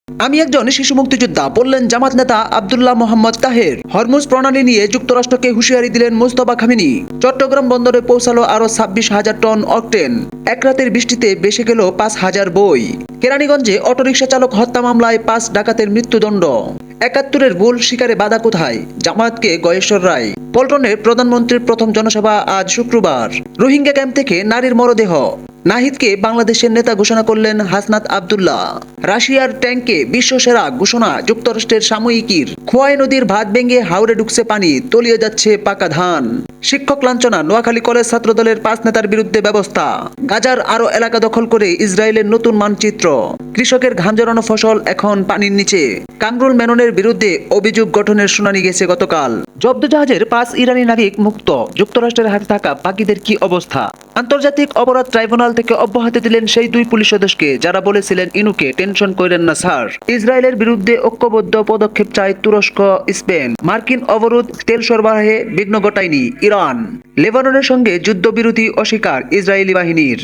আমি একজন শিশু মুক্তিযোদ্ধা, বললেন জামাত নেতা আব্দুল্লাহ মোহাম্মদ তাহের। হরমুজ প্রণালী নিয়ে যুক্তরাষ্ট্রকে হুঁশিয়ারি দিলেন মুস্তফা খামেনি। চট্টগ্রাম বন্দরে পৌঁছালো আরো 26,000 টন অকটেন। এক রাতের বৃষ্টিতে ভেসে গেল 5,000 বই। কেরানীগঞ্জে অটোরিকশা চালক হত্যা মামলায় 5 ডাকাতের মৃত্যুদণ্ড। 71-এর ভুল স্বীকারে বাধা কোথায়? জামায়াতকে গয়েশ্বর রায়। পল্টনে প্রধানমন্ত্রীর প্রথম জনসভা আজ শুক্রবার। রোহিঙ্গা ক্যাম্প থেকে নারীর মরদেহ। নাহিদকে বাংলাদেশের নেতা ঘোষণা করলেন হাসনাত আব্দুল্লাহ। রাশিয়ার ট্যাঙ্কে বিশ্বসেরা ঘোষণা যুক্তরাষ্ট্রের সাময়িকীর। খোয়াই নদীর ভাত ভেঙে হাওরে ঢুকছে পানি, তলিয়ে যাচ্ছে পাকা ধান। শিক্ষক লাঞ্ছনা, নোয়াখালী কলেজ ছাত্রদলের 5 নেতার বিরুদ্ধে ব্যবস্থা। গাজার আরো এলাকা দখল করে ইসরায়েলের নতুন মানচিত্র। কৃষকের ঘাম জড়ানো ফসল এখন পানির নিচে। কামরুল মেননের বিরুদ্ধে অভিযোগ গঠনের শুনানি গেছে গতকাল। জব্দ জাহাজের 5 ইরানি নাবিক মুক্ত। যুক্তরাষ্ট্রের হাতে থাকা বাকিদের কি অবস্থা? আন্তর্জাতিক অপরাধ ট্রাইব্যুনাল থেকে অব্যাহতি দিলেন সেই 2 পুলিশ সদস্যকে যারা বলেছিলেন ইনুকে টেনশন করেন না স্যার। ইসরায়েলের বিরুদ্ধে ঐক্যবদ্ধ পদক্ষেপ চায় তুরস্ক, স্পেন। মার্কিন অবরোধ তেল সরবরাহে বিঘ্ন ঘটায়নি ইরান। লেবাননের সঙ্গে যুদ্ধবিরতি অস্বীকার ইসরায়েলি বাহিনীর।